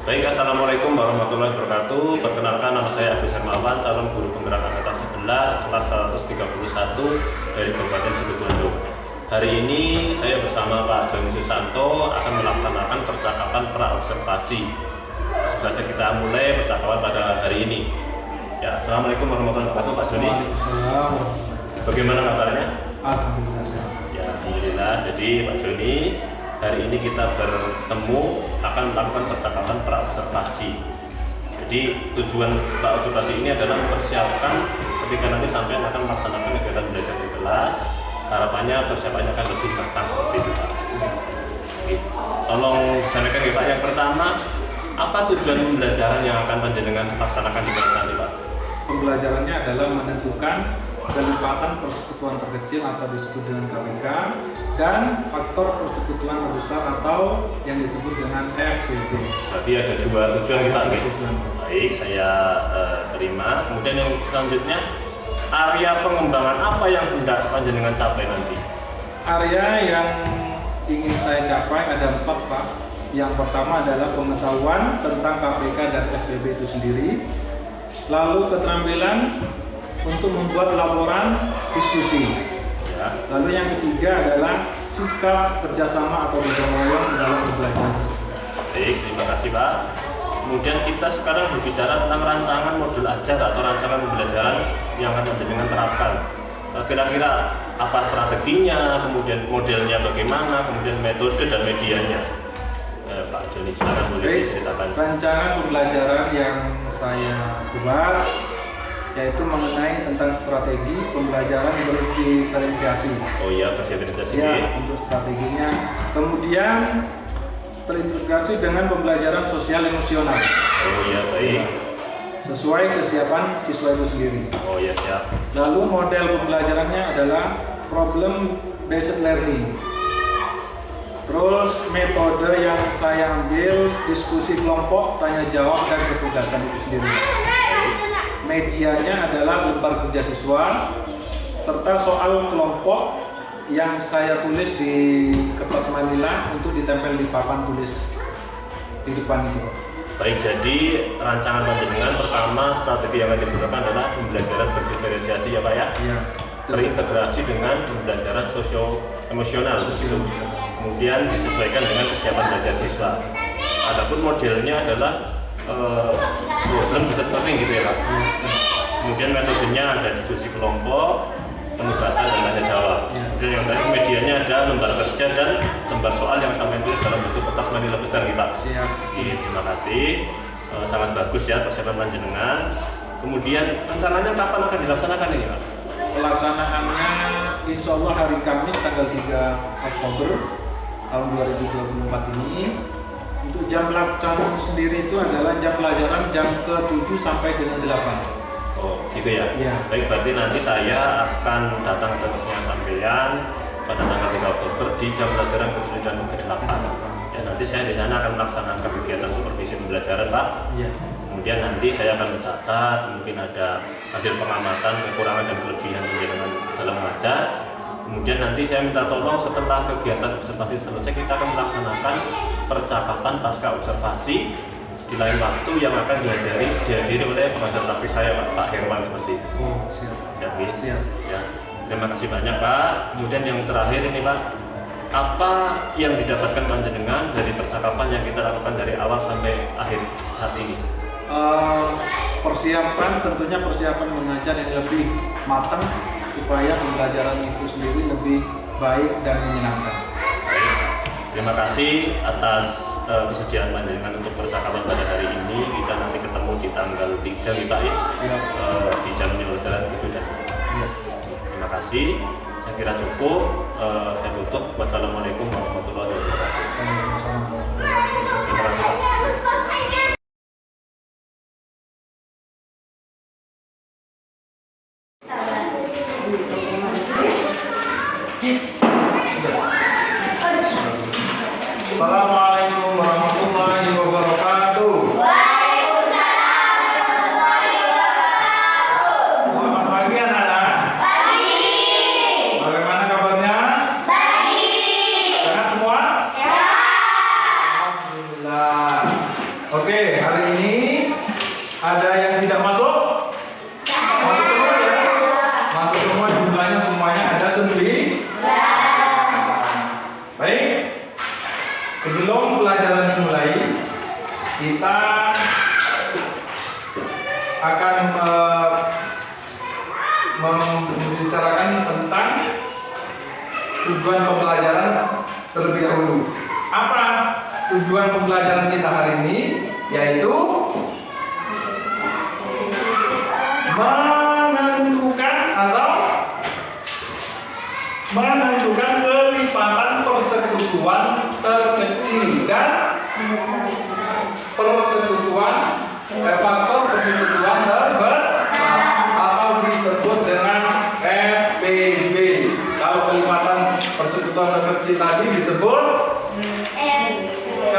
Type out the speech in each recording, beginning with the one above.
Baik, Assalamualaikum warahmatullahi wabarakatuh. Perkenalkan, nama saya Agus Hermawan, calon guru penggerak angkatan 11 kelas 131 dari Kabupaten Situbondo. Hari ini saya bersama Pak Joni Susanto akan melaksanakan percakapan pra-observasi. Langsung saja kita mulai percakapan pada hari ini. Ya, Assalamualaikum warahmatullahi wabarakatuh, Pak Joni. Waalaikumsalam. Bagaimana kabarnya? Alhamdulillah sehat. Ya, Alhamdulillah. Jadi Pak Joni, hari ini kita bertemu akan melakukan percakapan pra-observasi. Jadi tujuan pra-observasi ini adalah mempersiapkan ketika nanti sampai akan melaksanakan kegiatan belajar di kelas. Harapannya persiapannya akan lebih matang seperti itu, Pak. Oke. Tolong sampaikan ya, Pak. Yang pertama, apa tujuan pembelajaran yang akan panjenengan laksanakan di kelas nanti, Pak? Pembelajarannya adalah menentukan kelipatan persekutuan terkecil atau disebut dengan KPK dan faktor persekutuan terbesar atau yang disebut dengan FPB. Berarti ada dua tujuan kita nih. Baik, saya terima. Kemudian yang selanjutnya, area pengembangan apa yang hendak panjenengan capai nanti? Area yang ingin saya capai ada 4, Pak. Yang pertama adalah pengetahuan tentang KPK dan FPB itu sendiri. Lalu keterampilan untuk membuat laporan diskusi. Ya. Lalu yang ketiga adalah sikap kerjasama atau gotong royong dalam pembelajaran tersebut. Baik, terima kasih, Pak. Kemudian kita sekarang berbicara tentang rancangan modul ajar atau rancangan pembelajaran yang akan panjenengan terapkan. Kira-kira apa strateginya, kemudian modelnya bagaimana, kemudian metode dan medianya. Pak Joni, silakan boleh diceritakan. Rancangan pembelajaran yang saya buat yaitu mengenai tentang strategi pembelajaran berdiferensiasi. Oh iya, berdiferensiasi. Ya, untuk strateginya. Kemudian terintegrasi dengan pembelajaran sosial emosional. Oh iya, baik. Sesuai kesiapan siswa itu sendiri. Oh iya, siap. Lalu model pembelajarannya adalah problem based learning. Terus metode yang saya ambil diskusi kelompok, tanya jawab dan ketugasan itu sendiri. Medianya adalah lembar kerja siswa serta soal kelompok yang saya tulis di kertas manila untuk ditempel di papan tulis di depan itu. Baik, jadi rancangan panjenengan pertama strategi yang akan digunakan adalah pembelajaran berdiferensiasi ya, Pak ya? Iya. Terintegrasi dengan pembelajaran sosio-emosional begitu. Kemudian disesuaikan dengan kesiapan belajar siswa. Adapun modelnya adalah problem based learning gitu ya, Pak. Kemudian metodenya ada diskusi kelompok, penugasan dan tanya jawab. Kemudian yang terakhir medianya ada lembar kerja dan lembar soal yang sampai tulis dalam bentuk kertas manila besar nih, Pak. Siap. Terima kasih. Sangat bagus ya persiapan panjenengan. Kemudian rencananya kapan akan dilaksanakan ini, Pak? Pelaksanaannya insya Allah hari Kamis tanggal 3 Oktober tahun 2024 ini. Untuk jam pelaksanaan sendiri itu adalah jam pelajaran jam ke-7 sampai dengan 8. Oh gitu ya? Ya. Baik, berarti nanti saya akan datang ke kelasnya sampean pada tanggal 3 Oktober di jam pelajaran ke-7 dan ke-8. Ya, nanti saya di sana akan melaksanakan kegiatan supervisi pembelajaran, Pak. Iya. Kemudian nanti saya akan mencatat mungkin ada hasil pengamatan, kekurangan dan kelebihan panjenengan dalam mengajar. Kemudian nanti saya minta tolong setelah kegiatan observasi selesai kita akan melaksanakan percakapan pasca observasi di lain waktu yang akan dihadiri oleh pengajar praktik saya, Pak Herwan, seperti itu. Oh, siap. Ya, Bi. Siap. Ya. Terima kasih banyak, Pak. Kemudian yang terakhir ini, Pak, apa yang didapatkan panjenengan dari percakapan yang kita lakukan dari awal sampai akhir saat ini? Persiapan tentunya persiapan mengajar yang lebih matang supaya pembelajaran itu sendiri lebih baik dan menyenangkan. Baik. Terima kasih atas kesediaan panjenengan untuk percakapan pada hari ini. Kita nanti ketemu di tanggal 3 nih, Pak ya. Siap. Di jam pelajaran 7 dan. Iya. Terima kasih. Saya kira cukup. Saya tutup. Wassalamualaikum warahmatullahi wabarakatuh. Waalaikumsalam. Terima kasih, Pak. Assalamualaikum warahmatullahi wabarakatuh. Selamat pagi anak-anak. Bagaimana kabarnya? Sehat semua? Alhamdulillah. Oke, hari ini ada yang tidak masuk? Masuk semua ya? Masuk semua, jumlahnya semuanya ada 9. Baik, sebelum pelajaran dimulai, kita akan membicarakan tentang tujuan pembelajaran terlebih dahulu. Apa tujuan pembelajaran kita hari ini? Yaitu menentukan kelipatan persekutuan terkecil dan faktor persekutuan terbesar atau disebut dengan FPB. Kalau kelipatan persekutuan terkecil tadi disebut KPK.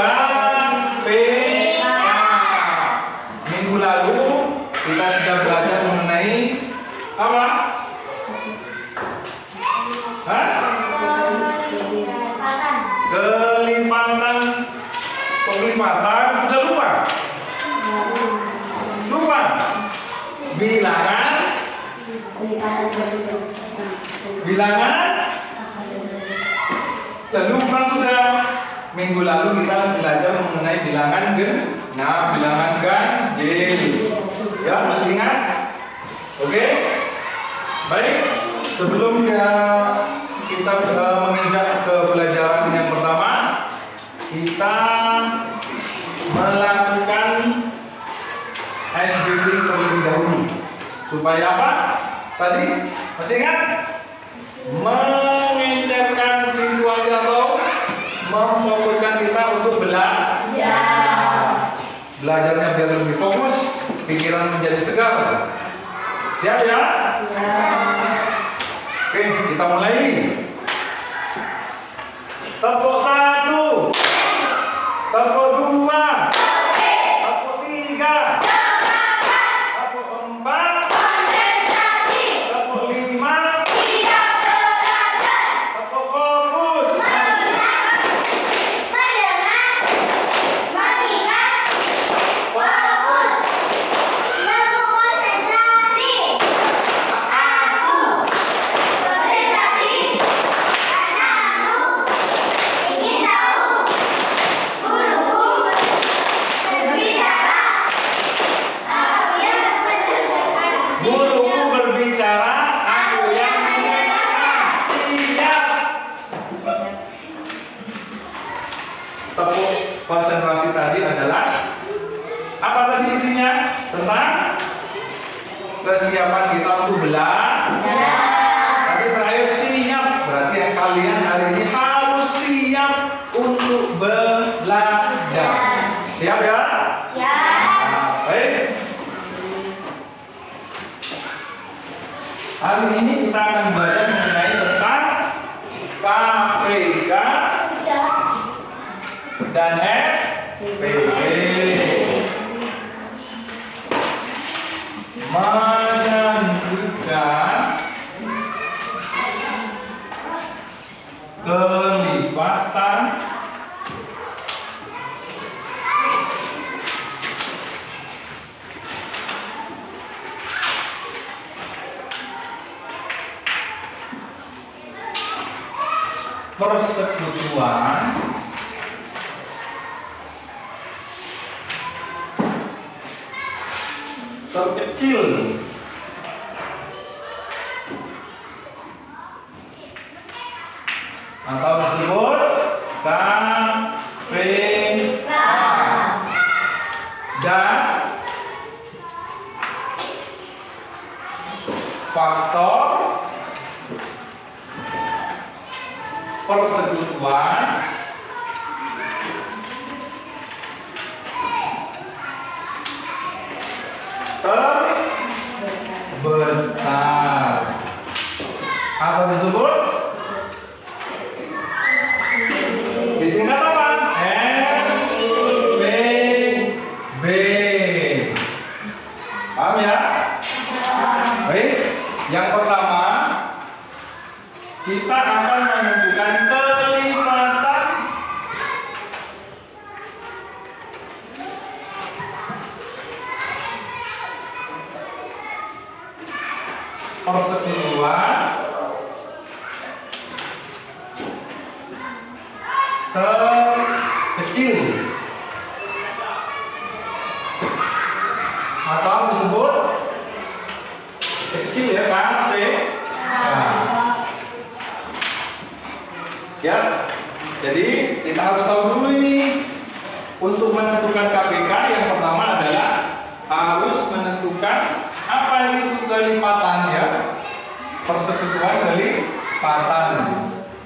Minggu lalu kita sudah belajar mengenai apa? Kelipatan sudah lupa? Bilangan lupa sudah. Minggu lalu kita belajar mengenai bilangan genap, bilangan ganjil. Ya, masih ingat? Oke? Baik, sebelum kita menginjak ke pelajaran yang pertama, kita melakukan SBB terlebih dahulu. Supaya apa? Tadi masih ingat? Mengecerkan situasi atau memfokuskan kita untuk belajarnya biar lebih fokus, pikiran menjadi segar. Siap ya? Oke, kita mulai. Tepuk 1, tepuk 2, tepuk 3, tepuk 4, tepuk 5, tepuk fokus. Tepuk konsentrasi tadi adalah apa tadi isinya? Tentang kesiapan kita untuk belajar. Tadi terakhir siap, berarti kalian hari ini harus siap untuk belajar. Siap ya? Siap. Baik. Hari ini kita akan belajar mengenai tentang KPK dan FPB. Menentukan kelipatan persekutuan terkecil atau disebut KPK dan faktor persekutuan terbesar. Apa disebut? Disingkat apa? FPB. Paham ya? Baik, yang pertama kita akan menentukan kelipatan persekutuan terkecil atau disebut kecil ya KPK. Ya, jadi kita harus tahu dulu ini untuk menentukan KPK yang pertama adalah harus menentukan apa itu kelipatan ya, persekutuan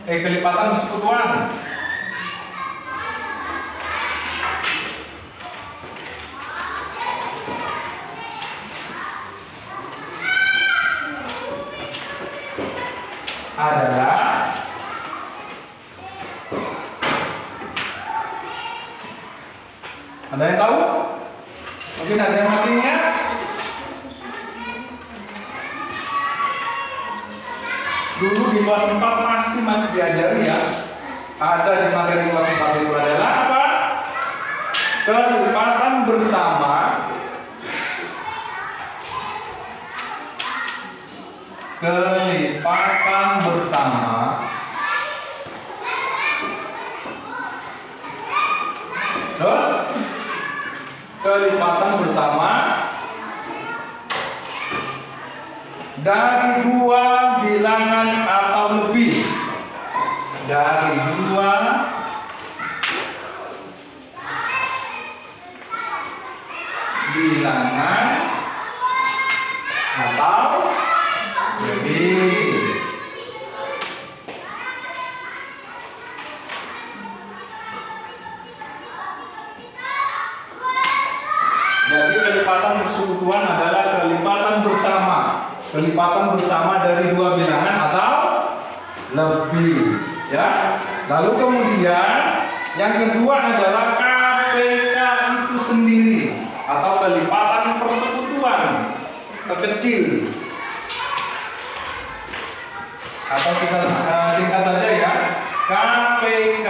kelipatan persekutuan. Adalah ada yang tahu? Mungkin ada yang masih ingat? Dulu di kelas 4 pasti masih diajari ya. Ada di materi kelas 4 itu adalah apa? Kelipatan bersama terus kelipatan bersama dari dua bilangan atau lebih, dari dua bilangan atau lebih. Jadi kelipatan persekutuan adalah kelipatan bersama dari dua bilangan atau lebih, ya. Lalu kemudian yang kedua adalah KPK itu sendiri atau kelipatan persekutuan terkecil. Atau kita singkat saja ya, KPK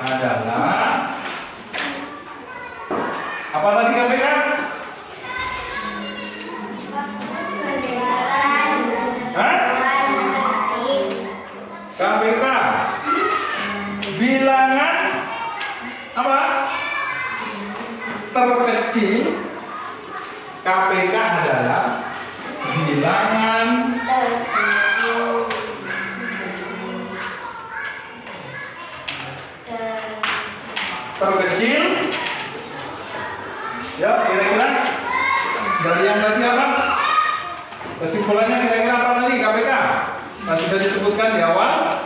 adalah apa tadi KPK? KPK bilangan apa? Terkecil. KPK adalah bilangan terkecil. Ya, kira-kira dari yang tadi apa? Kesimpulannya kira-kira apa tadi KPK? Nah, sudah disebutkan di awal.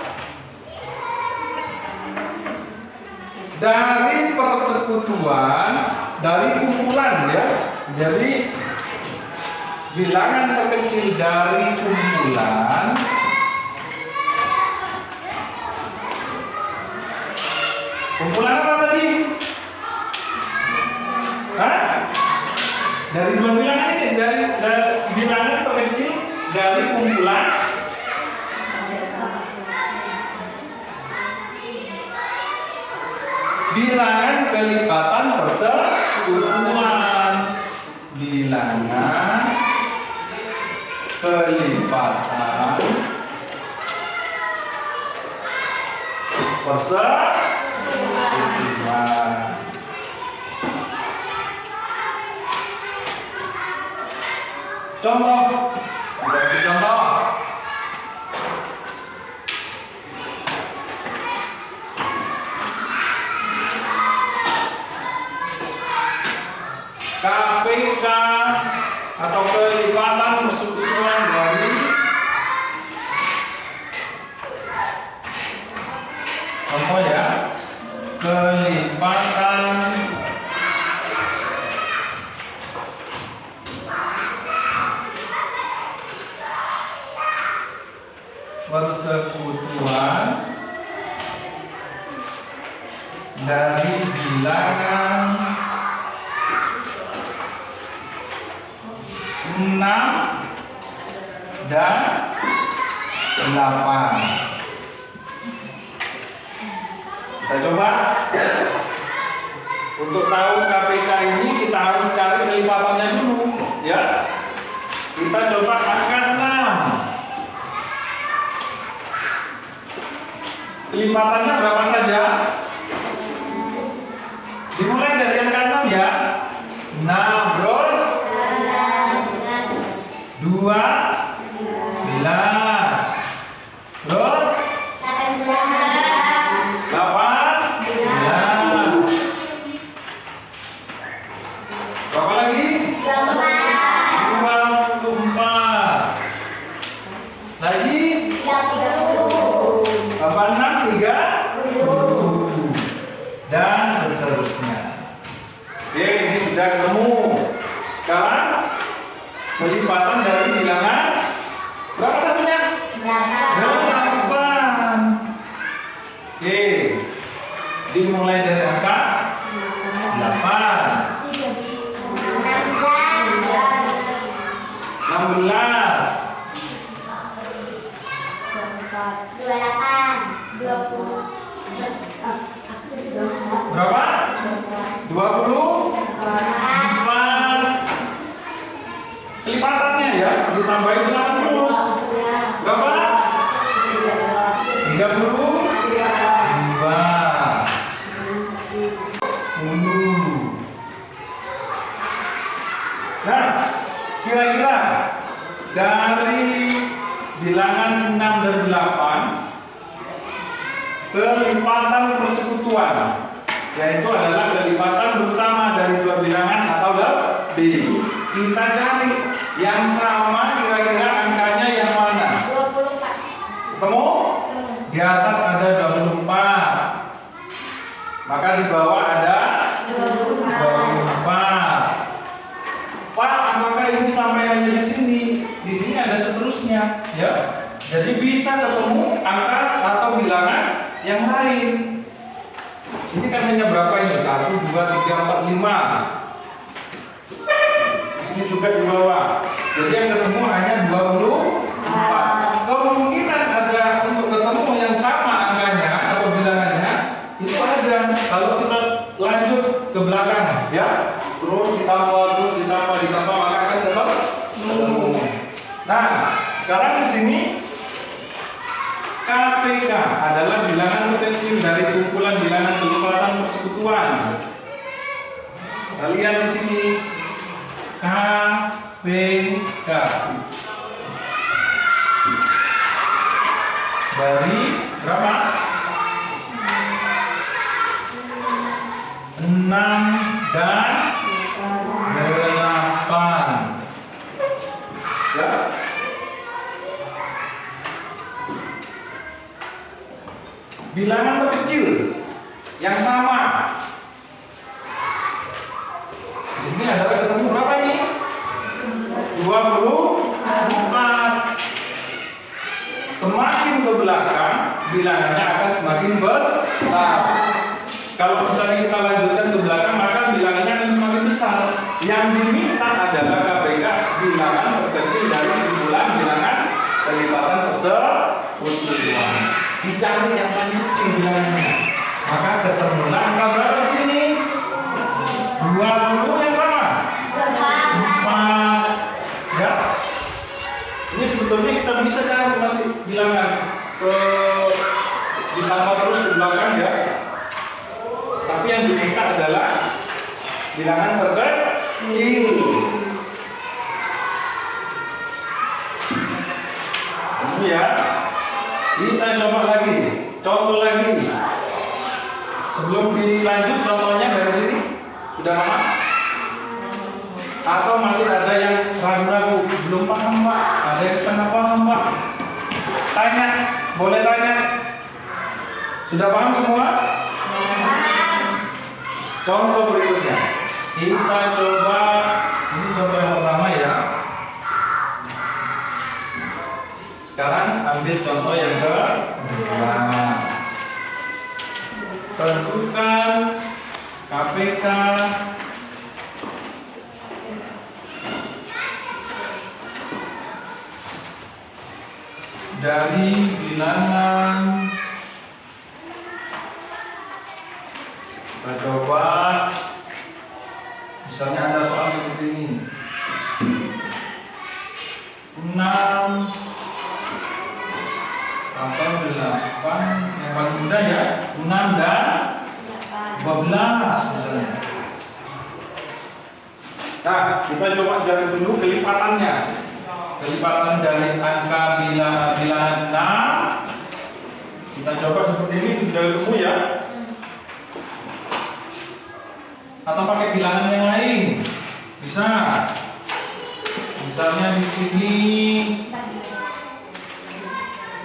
Dari persekutuan, dari kumpulan ya. Jadi bilangan terkecil dari kumpulan apa tadi? Hah? Dari dua bilangan ini, dari bilangan terkecil dari kumpulan bilangan kelipatan persekutuan. Bilangan kelipatan persekutuan. Contoh, KPK atau kelipatan persekutuan dari contoh ya, kelipatan persekutuan dari bilangan 6 dan 8. Kita coba. Untuk tahu KPK ini kita harus cari kelipatannya dulu. ya. Kita coba angka 6. Kelipatannya berapa saja? Dimulai dari angka 6 ya. 6 terus 12 terus 18. Berapa lagi? 24. Lagi 86, 30 dan seterusnya. Oke, ini sudah ketemu. Sekarang kelipatan dari bilangan berapa satunya? 8. Oke, dimulai dari angka 8. 16. 28 Berapa? 24. Kelipatannya ya, ditambahin 80. Berapa? 32. Nah, kira-kira dari bilangan 6 dan 8, kelipatan persekutuan, yaitu adalah kelipatan bersama dari dua bilangan atau lebih. Kita cari yang sama, kira-kira angkanya yang mana? 24. Ketemu? Di atas ada 24, maka di bawah ada 24. Pak, apakah ini sampai hanya di sini? Di sini ada seterusnya, ya. Jadi bisa ketemu angka atau bilangan yang lain. Ini kan hanya berapa ini? 1, 2, 3, 4, 5. Di sini juga di bawah. Jadi yang ketemu hanya 24. Kemungkinan ada untuk ketemu yang sama angkanya atau bilangannya itu ada. Kalau kita lanjut ke belakang, ya, terus ditambah, maka akan tetap ketemu. Nah, sekarang di sini KPK adalah bilangan terkecil dari kumpulan bilangan kelipatan persekutuan. Kita lihat di sini KPK dari berapa? 6 dan 8. Ya. Bilangan terkecil yang sama. Di sini adalah ketemu berapa ini? 24. Semakin ke belakang, bilangannya akan semakin besar. Kalau misalnya kita lanjutkan ke belakang, maka bilangannya akan semakin besar. Yang diminta adalah KPK bilangan terkecil dari kumpulan bilangan kelipatan persekutuan. Dicari yang paling kecil bilangannya. Maka ketemulah angka berapa di sini? 20 yang sama. 4. Ya. Ini sebetulnya kita bisa cari masih bilangan ditambah terus ke belakang ya. Tapi yang diminta adalah bilangan terkecil. Ini ya. Kita coba lagi, contoh lagi. Sebelum dilanjut contohnya dari sini sudah paham? Atau masih ada yang ragu-ragu, belum paham Pak? Ada yang setengah paham Pak? Tanya, boleh tanya. Sudah paham semua? Contoh berikutnya, kita coba, ini contoh yang pertama ya. Sekarang ambil contoh yang kedua. Tentukan KPK dari bilangan. Kita coba, misalnya ada soal seperti ini. 6 atau 8, yang paling mudah ya, 6 dan 12 misalnya. Nah, kita coba cari dulu kelipatannya. Kelipatan dari angka bilangan 6. Kita coba seperti ini sudah dulu ya. Atau pakai bilangan yang lain. Bisa. Misalnya di sini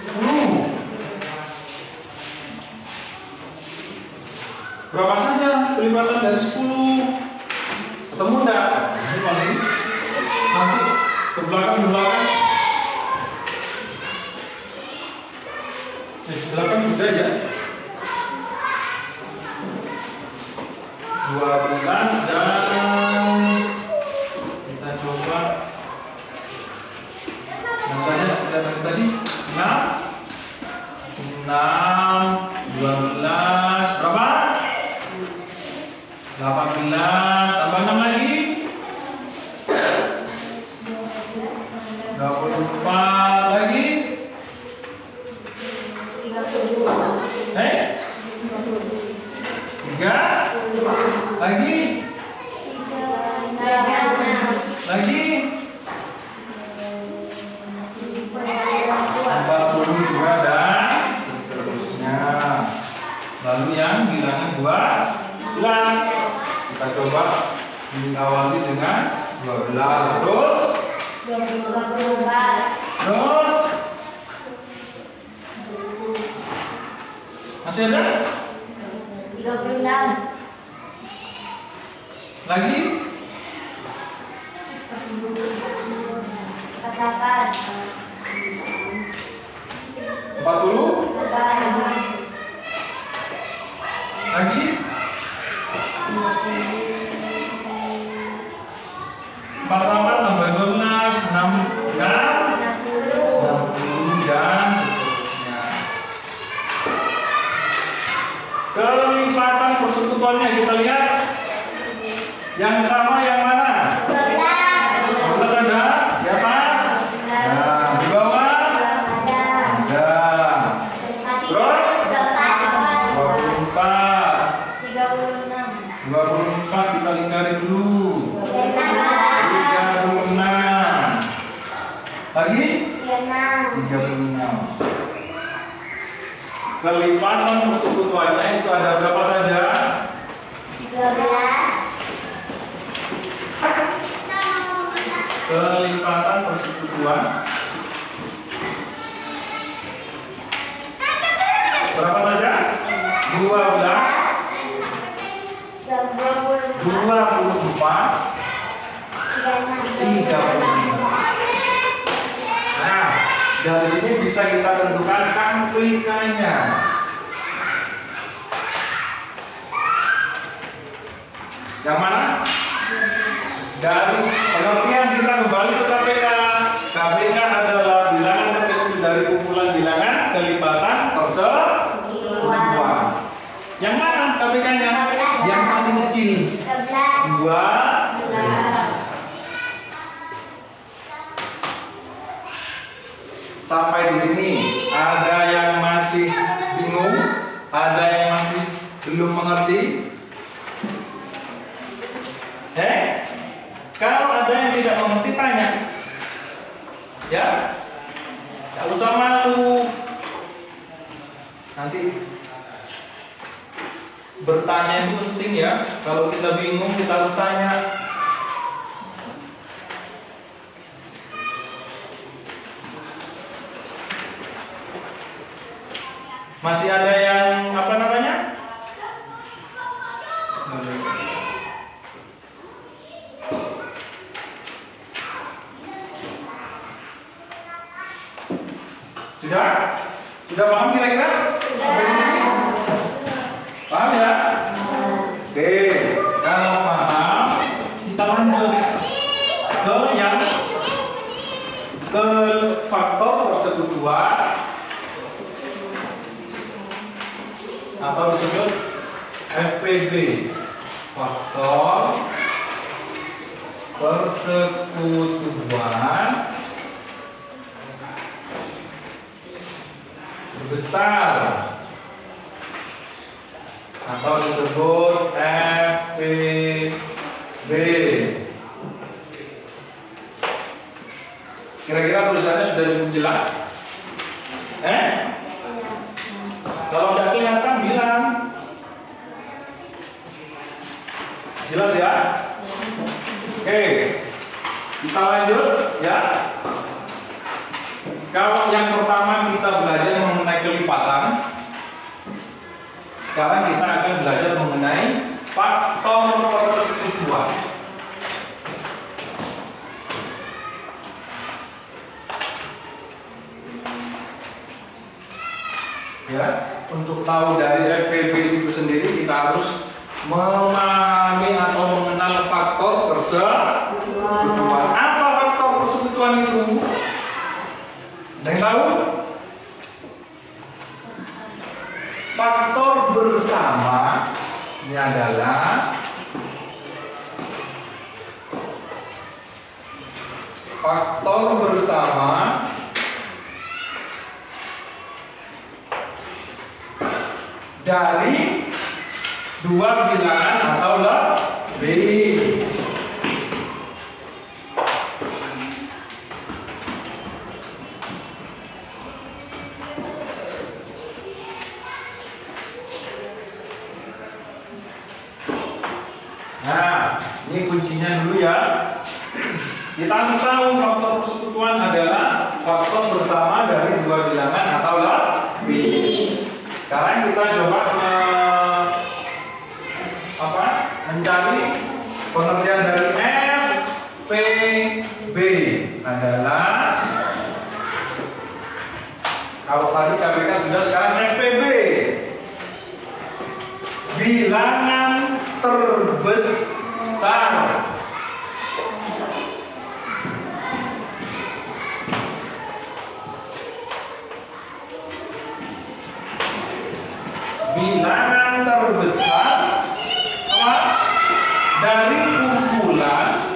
10. Berapa saja kelipatan dari 10? Ketemu enggak? Ini paling nanti ke belakang sudah ya. 12 dan kita coba yang saja kita tadi 6 12 berapa? 18 tambah 6 lagi 24 lagi 3 lagi 42 dan seterusnya. Lalu yang bilangan 12 kita coba diawali dengan 12 terus masih ada 36 lagi 40 lagi 48 tambah 12 60 dan seterusnya. Kelipatan persekutuannya kita lihat. Yang sama yang mana? 12 ada di atas. Nah, di bawah ada. Terus 24 kita lingkari dulu. 36 lagi 36. Kelipatan persekutuannya itu ada berapa saja? 13 Kelipatan persekutuan berapa saja? 12 24 35. Nah, dari sini bisa kita tentukan KPK-nya. Yang mana? Dari pengertian kita kembali ke KPK. KPK adalah bilangan terkecil dari kumpulan bilangan kelipatan persekutuan. Yang mana KPK-nya? Yang paling kecil. 12. Sampai di sini ada yang masih bingung, ada yang masih belum mengerti. Kalau ada yang tidak mengerti tanya, ya, tak usah malu. Nanti bertanya itu penting ya. Kalau kita bingung kita harus tanya. Masih ada yang apa namanya? Sudah paham kira-kira? Sampai di sini? Paham ya? Oke, kalau paham kita lanjut ke faktor persekutuan atau disebut FPB, faktor persekutuan besar atau disebut FPB. Kira-kira tulisannya sudah cukup jelas? Kalau tidak kelihatan bilang. Jelas ya? Oke, kita lanjut ya. Kalau yang pertama kita belajar mengenai kelipatan, sekarang kita akan belajar mengenai faktor persekutuan. Ya, untuk tahu dari FPB itu sendiri kita harus memahami atau mengenal faktor persekutuan. Apa faktor persekutuan itu? Ada yang tahu? Faktor bersama ini adalah faktor bersama dari dua bilangan atau lebih. Nah, ini kuncinya dulu ya. Kita harus tahu faktor persekutuan adalah faktor bersama dari dua bilangan atau lebih. Sekarang kita coba mencari pengertian dari FPB adalah, kalau tadi KPK sudah, sekarang FPB bilangan terbesar. Bilangan terbesar dari kumpulan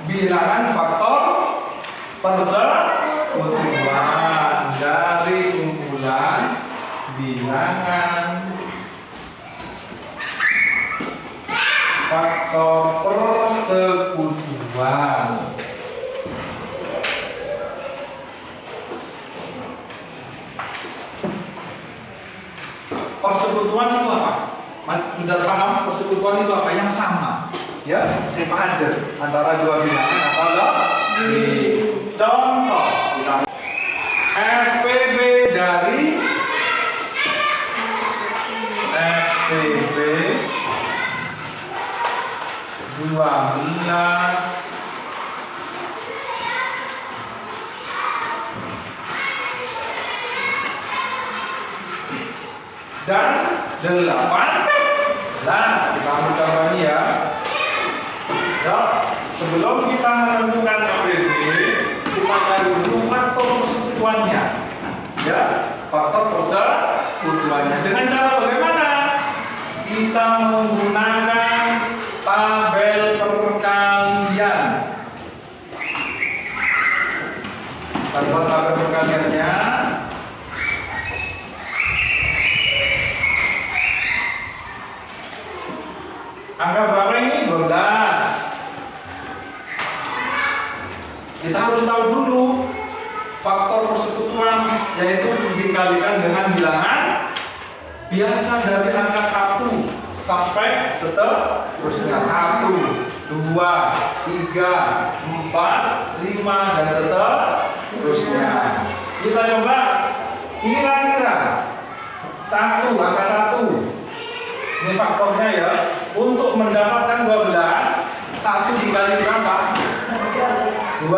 bilangan faktor persekutuan dari kumpulan bilangan faktor persekutuan. Persekutuan itu apa? Sudah paham persekutuan itu apa? Yang sama, ya, sepadan antara dua bilangan atau lebih. Contoh, FPB dari FPB 12 dan 18. Kita ambil contoh ini ya. Ya, sebelum kita menentukan FPB, kita cari dulu faktor persekutuannya. Ya, faktor persekutuannya. Dengan cara bagaimana? Kita menggunakan tabel perkalian. Tabel perkaliannya angka berapa ini? 12. Kita harus tahu dulu faktor persekutuan, yaitu dikalikan dengan bilangan biasa dari angka 1 sampai seterusnya. 1, 2, 3, 4, 5 dan seterusnya. Kita coba kira-kira 1, angka 1. Ini faktornya ya. Untuk mendapatkan 12, 1 dikali berapa? 2.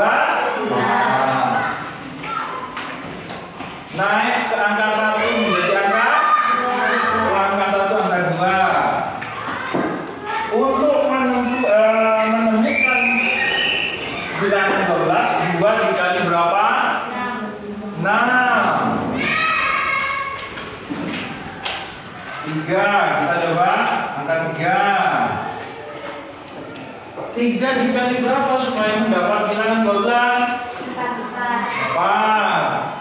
Naik ke angka 1 menjadi angka 1, angka 2. Untuk menemukan bilangan 12, Kita coba angka 3. 3 dikali berapa supaya mendapat bilangan 12? 4.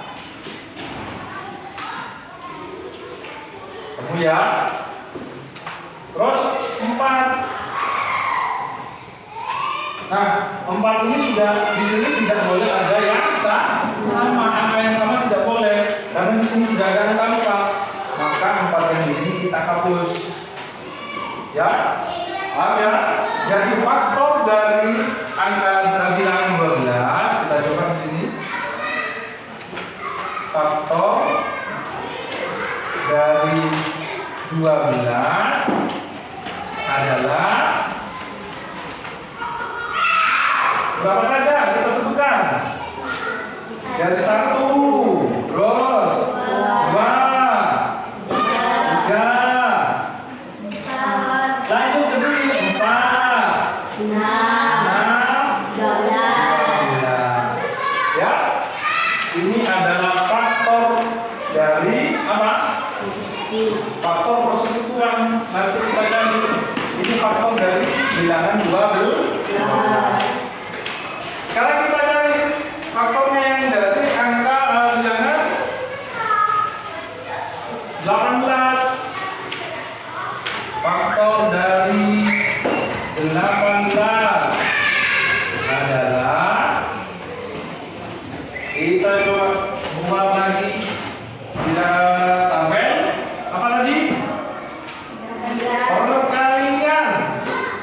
Ketemu ya? Terus 4. Nah, 4 ini sudah di sini tidak boleh ada yang sama, angka yang sama tidak boleh. Karena di sini sudah ada angka 4. Maka 4 yang di sini kita hapus. Ya? Paham ya? Jadi faktor dari angka bilangan 12 kita coba di sini. Faktor dari 12 adalah berapa saja kita sebutkan? Dari 1, terus 2, 3, lanjut ke sini 4, 6, 12. Ya, ini adalah faktor dari apa? Faktor persekutuan. Nanti kita cari. Ini faktor dari bilangan 12. Sekarang kita cari faktornya yang dari angka bilangan 18. Faktor dari 18 adalah, kita coba buat lagi tabel apa tadi? Perkalian.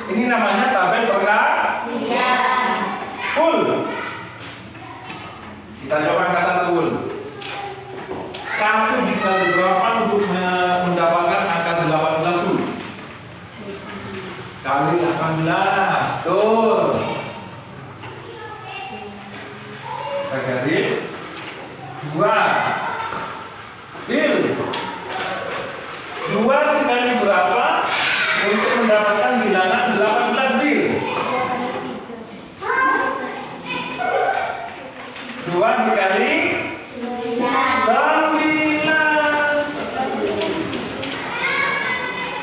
Ini namanya tabel perkalian. Full. Kita coba angka 1. 1 dikali berapa untuk mendapatkan angka 18 full? Kali 18. Tuh. Kita garis 2. Bil. 2 dikali berapa untuk mendapatkan bilangan 18 bil? 2 dikali 9.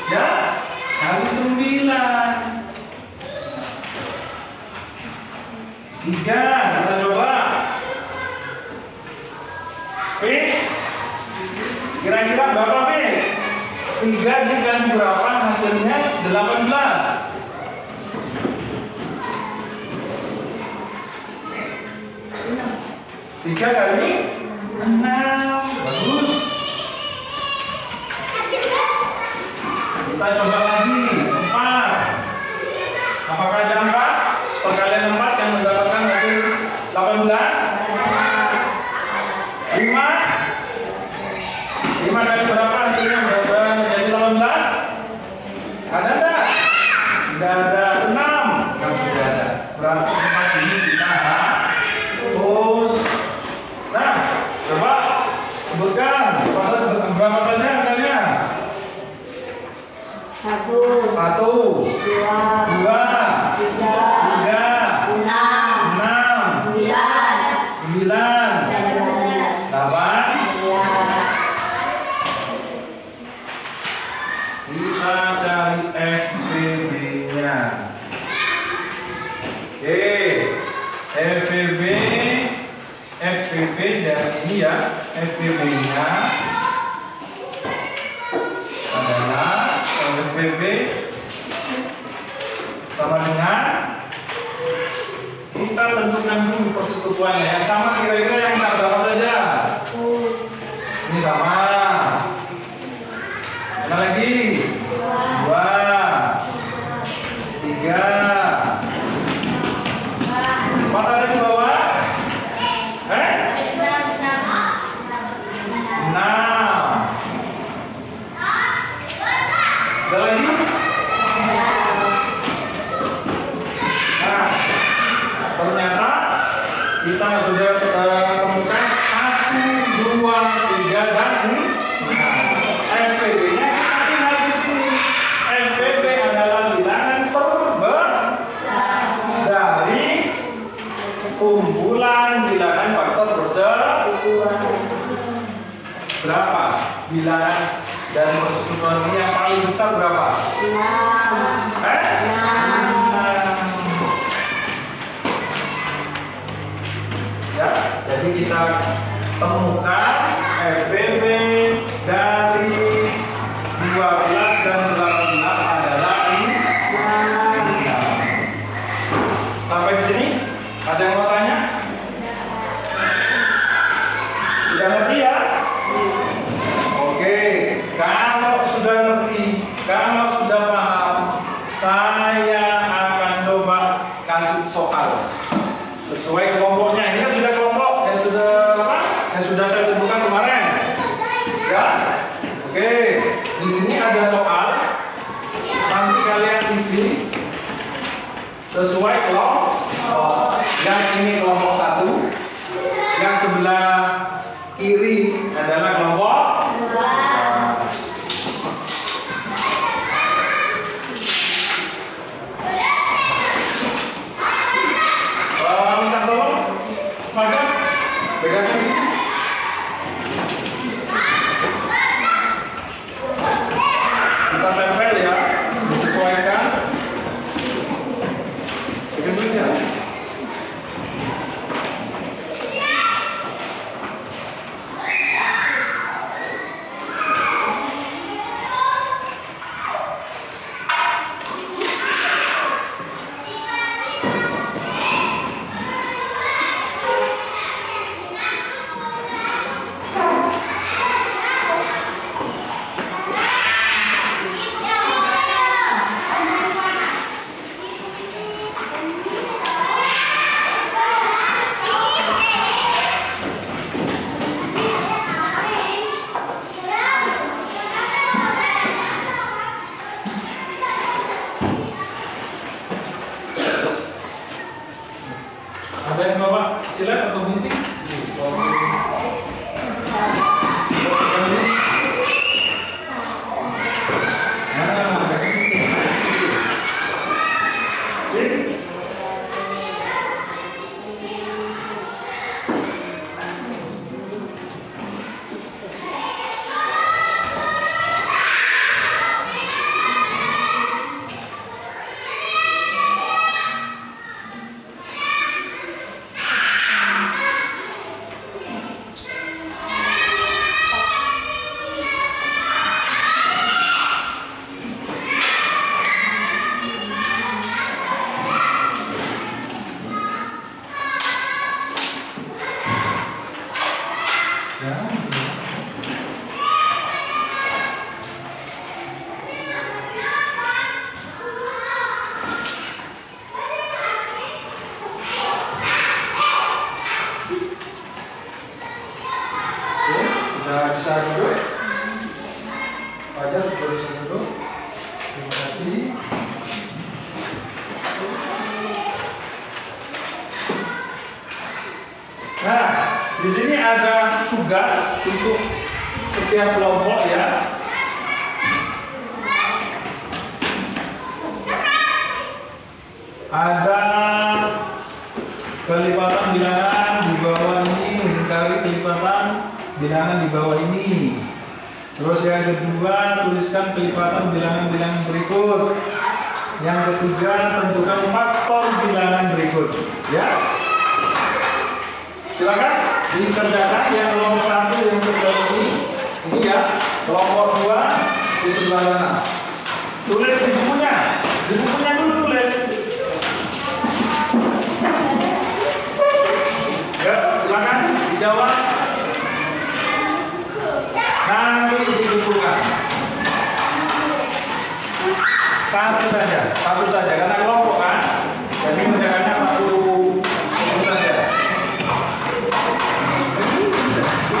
Ya, kali 9. 3, kita coba. P, kira-kira berapa P? 3 dikali berapa hasilnya 18? 3 kali 6. Bagus. Kita coba lagi 4. Apakah ada 4? Perkalian 4 yang mendapatkan hasil 18? 5. 5 kali berapa hasilnya menjadi 18? Ada enggak? Tidak ada. 6. Kan sudah ada. Berarti 4 ini kita hapus. Nah, coba sebutkan berapa saja angkanya? 1, 2, 3, 6, 9, 8. Kita cari FBB-nya. Oke, FBB dari ini ya, FBB-nya adalah FBB sama dengan, kita tentukan dulu persekutuannya. Yang sama kira-kira yang tak berapa saja? Ini sama. Mana lagi? 2, 3, 4 ada di bawah? 6. Ada lagi? Nah, ternyata kita sudah temukan 1, 2, 3, dan 4. FBB-nya kita tinggal di sini. FBB adalah bilangan terbesar dari kumpulan bilangan faktor persekutuan. Berapa bilangan Dan persekutuan ini yang paling besar berapa? 6. Ya, jadi kita temukan FBB dari 12 dan 18 adalah 6. Sampai di sini ada yang mau tanya? Sudah ngerti ya? Oke, kalau sudah ngerti, kalau sudah paham, saya akan coba kasih soal sesuai kelompoknya. Ini kan sudah kelompok yang sudah apa? Yang sudah saya tentukan kemarin. Ya, oke. Di sini ada soal. Nanti kalian isi sesuai kelompok. Yang ini kelompok 1, yang sebelah kiri adalah kelompok 2. Minta tolong, maka pegangkan sini. Kita tempel ya, disesuaikan. Pegang dulu ya. Ada yang bawa silet atau gunting? Bisa duduk. Wajar sudah bisa duduk. Terima kasih. Nah, di sini ada tugas untuk setiap kelompok ya. Ada kelipatan bilangan di bawah ini, mengingkari kelipatan bilangan di bawah ini. Terus yang kedua, tuliskan kelipatan bilangan-bilangan berikut. Yang ketiga, tentukan faktor bilangan berikut. Ya, silakan dikerjakan yang kelompok 1 yang sebelah ini ya, kelompok 2 di sebelah sana. Tulis di bukunya dulu tulis. Ya, silakan dijawab. Nanti dikumpulkan. Satu saja, karena kelompok kan. Jadi menjalannya satu saja.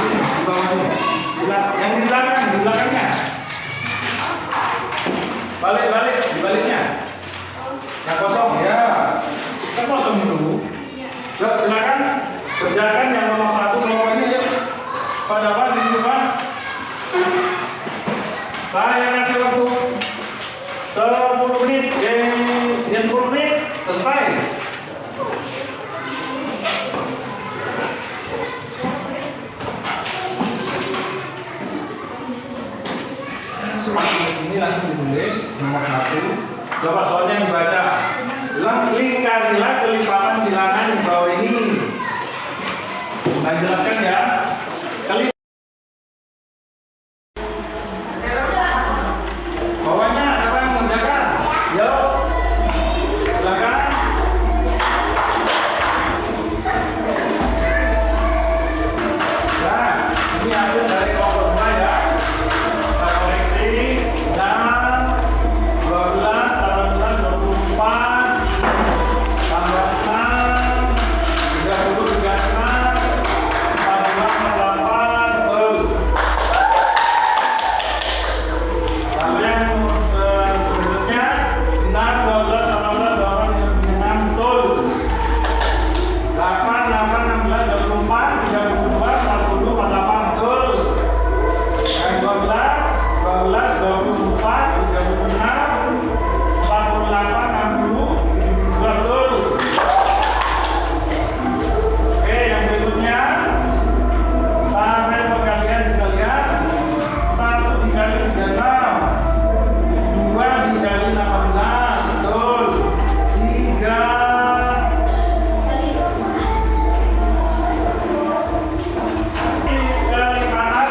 Di bawahnya. Yang di belakangnya. Balik, dibaliknya. Yang kosong ya. Kan kosong dulu. Yuk, silakan kerjakan yang nomor 1 kelompok ini yuk. Pada Pak di sini Pak. Saya kasih waktu 10 menit, ya 10 menit selesai. Coba soalnya dibaca. Lingkarilah kelipatan bilangan di bawah ini. Saya jelaskan ya. Bawahnya siapa yang mengerjakan? Yuk, silakan. Nah, ini hasil dari kelompok rumah ya. Kita koreksi. Dan 12, 18, 24, tambah 6, 30, 36, 42, 48, betul. Lalu yang berikutnya 6, 12, 18, 26, betul. 8, 16, 24, 32, 40, 48, betul. Yang 12, 24, 36, 48, 60, 72, betul. Oke, yang berikutnya tabel perkalian kita lihat 1 dikali 36, 2 dikali 18, betul. 3 dikali kanan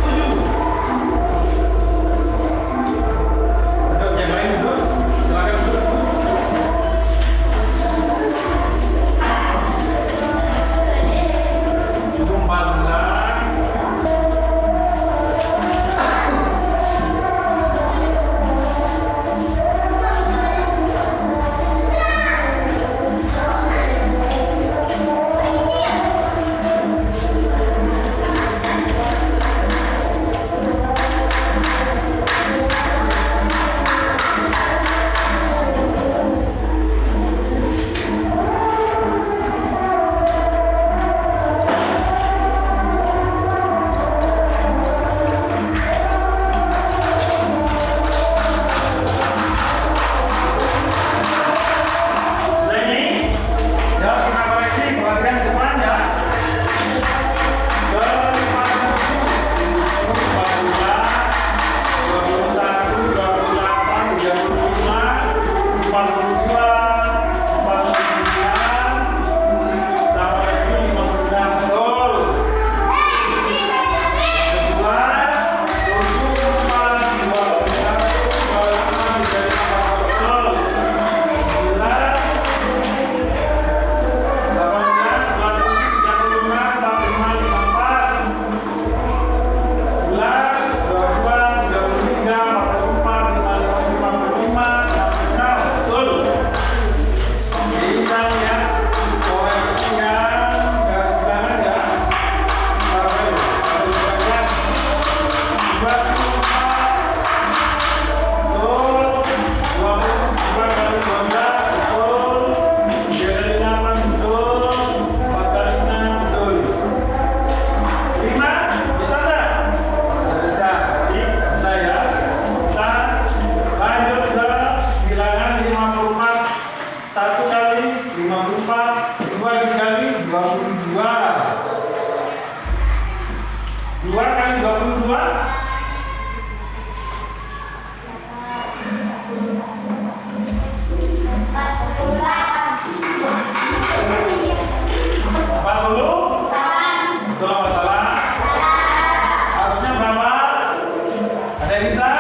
7. Duduk, yang lain duduk. Silakan duduk. 1 kali 54, 2 dikali 22. 2 kali 22 40. Betul apa salah? Harusnya berapa? Ada yang bisa?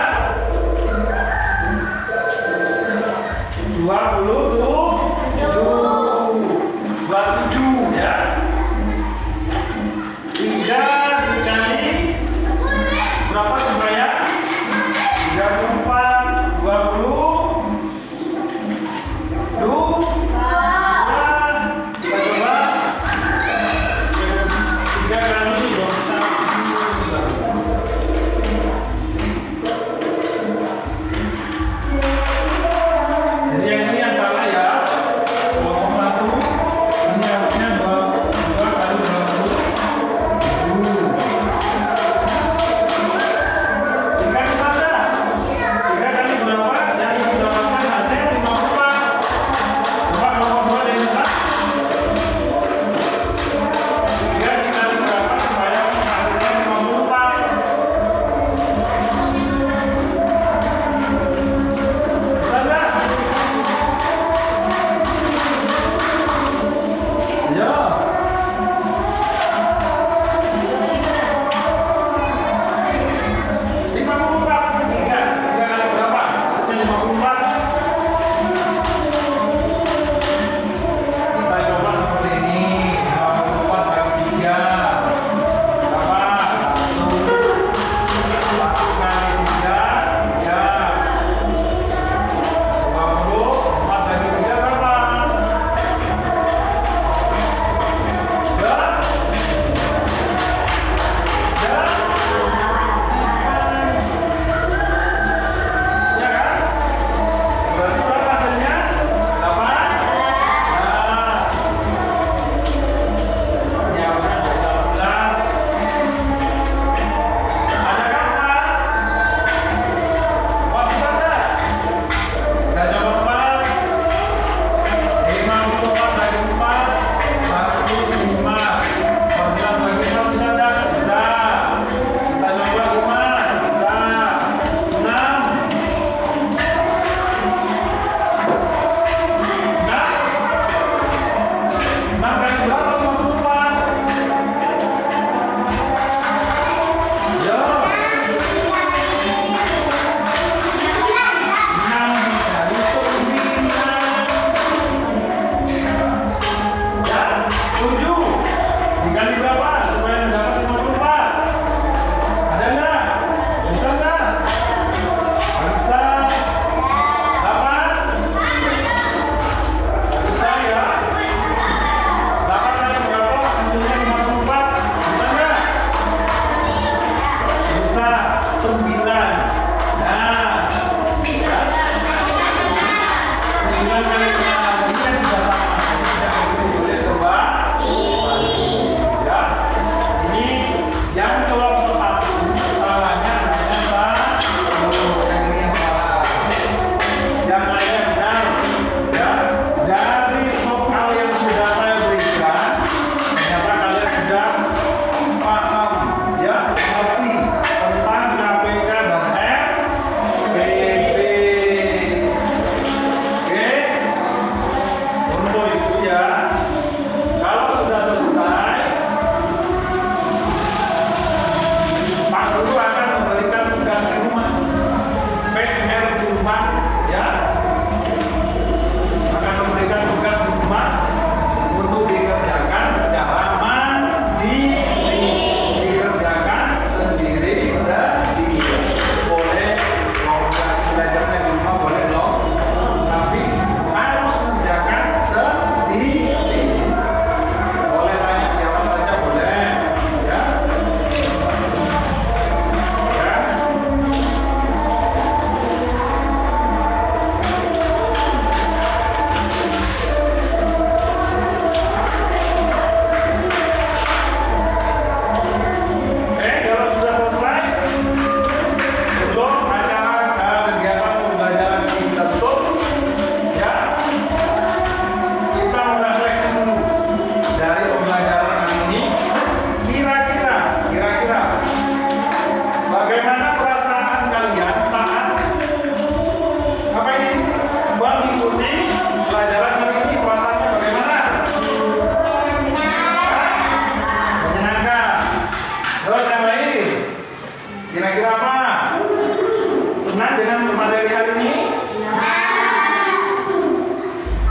27 ya. 3 dikali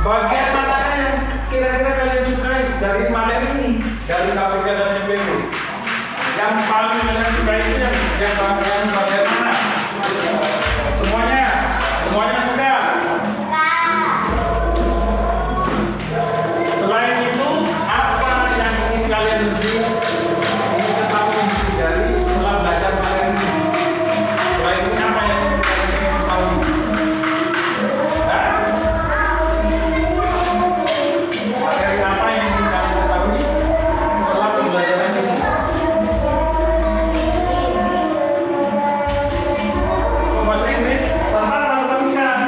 bagian mana yang kira-kira kalian sukai dari materi ini, dari KPK dan FBB? Yang paling kalian sukai itu yang bagian mana? Semuanya suka. Selain itu, apa yang ingin kalian lebih ketahui dari setelah belajar materi ini? Selain ini apa yang ingin kalian ketahui? Materi apa yang ingin kalian ketahui setelah pembelajaran ini? Bahasa Inggris tentang matematika.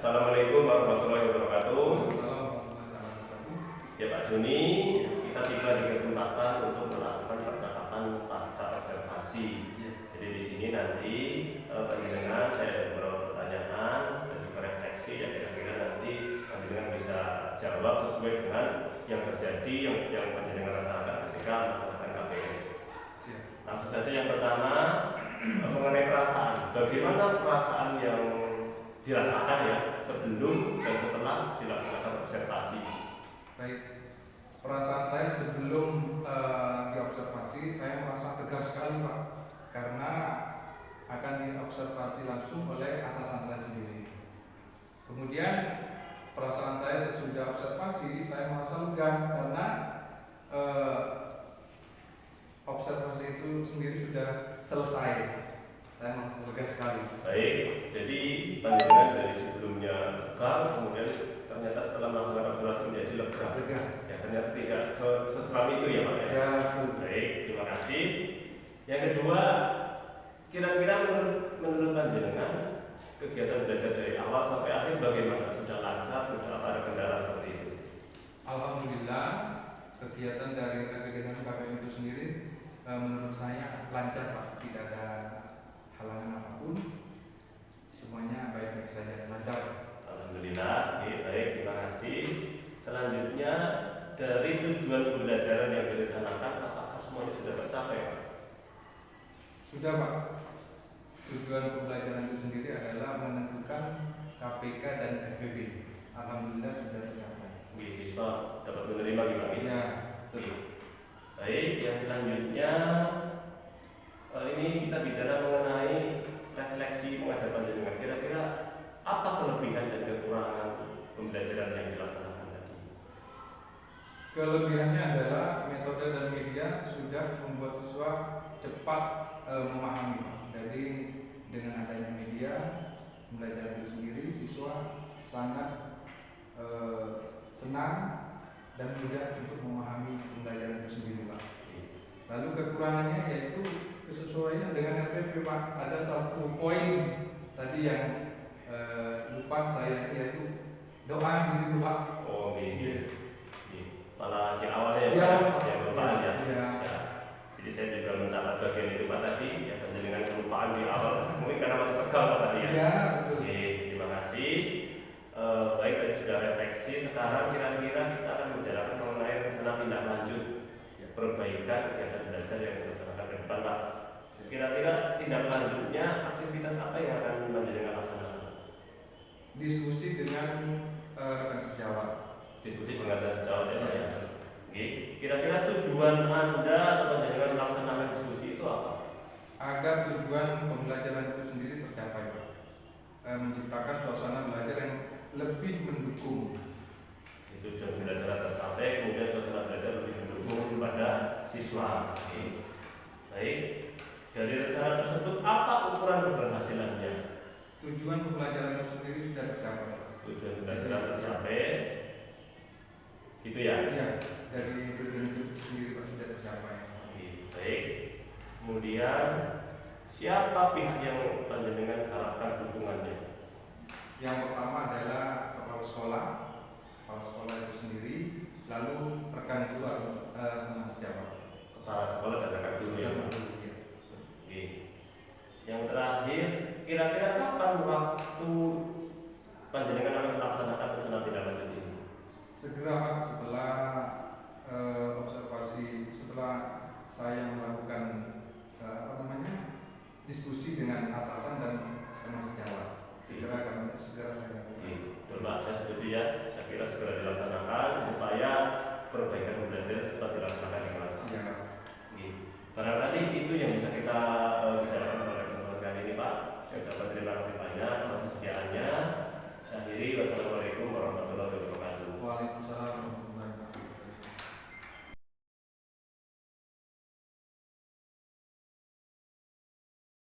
Assalamualaikum warahmatullahi wabarakatuh. Assalamualaikum. Ya Pak Joni, kita tiba di kesempatan untuk melakukan percakapan pasca observasi. Jadi di sini nanti panjenengan saya ada beberapa pertanyaan dan juga refleksi yang kira-kira nanti panjenengan bisa jawab sesuai dengan yang terjadi yang panjenengan rasakan ketika melaksanakan KPM. Langsung saja yang pertama mengenai perasaan. Bagaimana perasaan yang dirasakan ya sebelum dan setelah dilaksanakan observasi? Baik, perasaan saya sebelum diobservasi saya merasa tegang sekali Pak, karena akan diobservasi langsung oleh atasan saya sendiri. Kemudian perasaan saya sesudah observasi saya merasa lega karena observasi itu sendiri sudah selesai. Saya merasa lega sekali. Baik, jadi panjenengan dari sebelumnya tegang, kemudian ternyata setelah melaksanakan observasi menjadi lega. Lega. Ya ternyata tidak seseram itu ya Pak ya. Ya, betul. Baik, terima kasih. Yang kedua, kira-kira menurut panjenengan kegiatan belajar dari awal sampai akhir bagaimana? Sudah lancar, sudah apa ada kendala seperti itu? Alhamdulillah kegiatan dari kegiatan KPM itu sendiri menurut saya lancar Pak, tidak ada halangan apapun, semuanya baik-baik saja, lancar. Alhamdulillah, baik, terima kasih. Selanjutnya dari tujuan pembelajaran yang direncanakan, apakah semuanya sudah tercapai Pak? Sudah Pak. Tujuan pembelajaran itu sendiri adalah menentukan KPK dan FPB. Alhamdulillah sudah tercapai. Siswa dapat menerima gimana? Iya, betul. Baik, yang selanjutnya ini kita bicara mengenai refleksi mengajar panjenengan. Kira-kira apa kelebihan dan kekurangan pembelajaran yang dilaksanakan tadi? Kelebihannya adalah metode dan media sudah membuat siswa cepat memahami. Jadi dengan adanya media pembelajaran itu sendiri, siswa sangat senang dan mudah untuk memahami pembelajaran itu sendiri Pak. Lalu kekurangannya yaitu kesesuaian dengan RPP Pak. Ada satu poin tadi yang lupa saya, yaitu doa di situ Pak. Oh iya. Malah di awalnya ya, yang kelupaan ya. Ya. Jadi saya juga mencatat bagian itu Pak tadi, ya dengan kelupaan di awal. Mungkin karena masih tegang Pak tadi ya. Ya, betul. Oke, terima kasih. Baik, tadi sudah refleksi. Sekarang kira-kira kita akan menjalankan mengenai rencana tindak lanjut ya, perbaikan kegiatan belajar yang dilaksanakan ke depan Pak. Kira-kira tindak lanjutnya aktivitas apa yang akan panjenengan laksanakan? Diskusi dengan rekan sejawat. Diskusi dengan rekan sejawat ya Pak ya. Oke, kira-kira tujuan Anda atau panjenengan melaksanakan diskusi itu apa? Agar tujuan pembelajaran itu sendiri tercapai Pak. Menciptakan suasana belajar yang lebih mendukung. Tujuan belajar tercapai, kemudian suasana belajar lebih mendukung kepada siswa. Oke. Baik, dari rencana tersebut apa ukuran keberhasilannya? Tujuan pembelajaran itu sendiri sudah tercapai. Tujuan belajar tercapai, gitu ya? Iya, dari tujuan itu sendiri Pak sudah tercapai. Oke, baik. Kemudian siapa pihak yang panjenengan harapkan dukungannya? Yang pertama adalah kepala sekolah itu sendiri, lalu rekan guru atau teman sejawat. Kepala sekolah dan rekan guru ya. Iya. Oke. Yang terakhir, kira-kira kapan waktu panjenengan akan melaksanakan rencana tindak lanjut ini? Segera Pak, setelah observasi, setelah saya melakukan diskusi dengan atasan dan teman sejawat. Segera saya lakukan. Oke, betul Pak, saya setuju ya.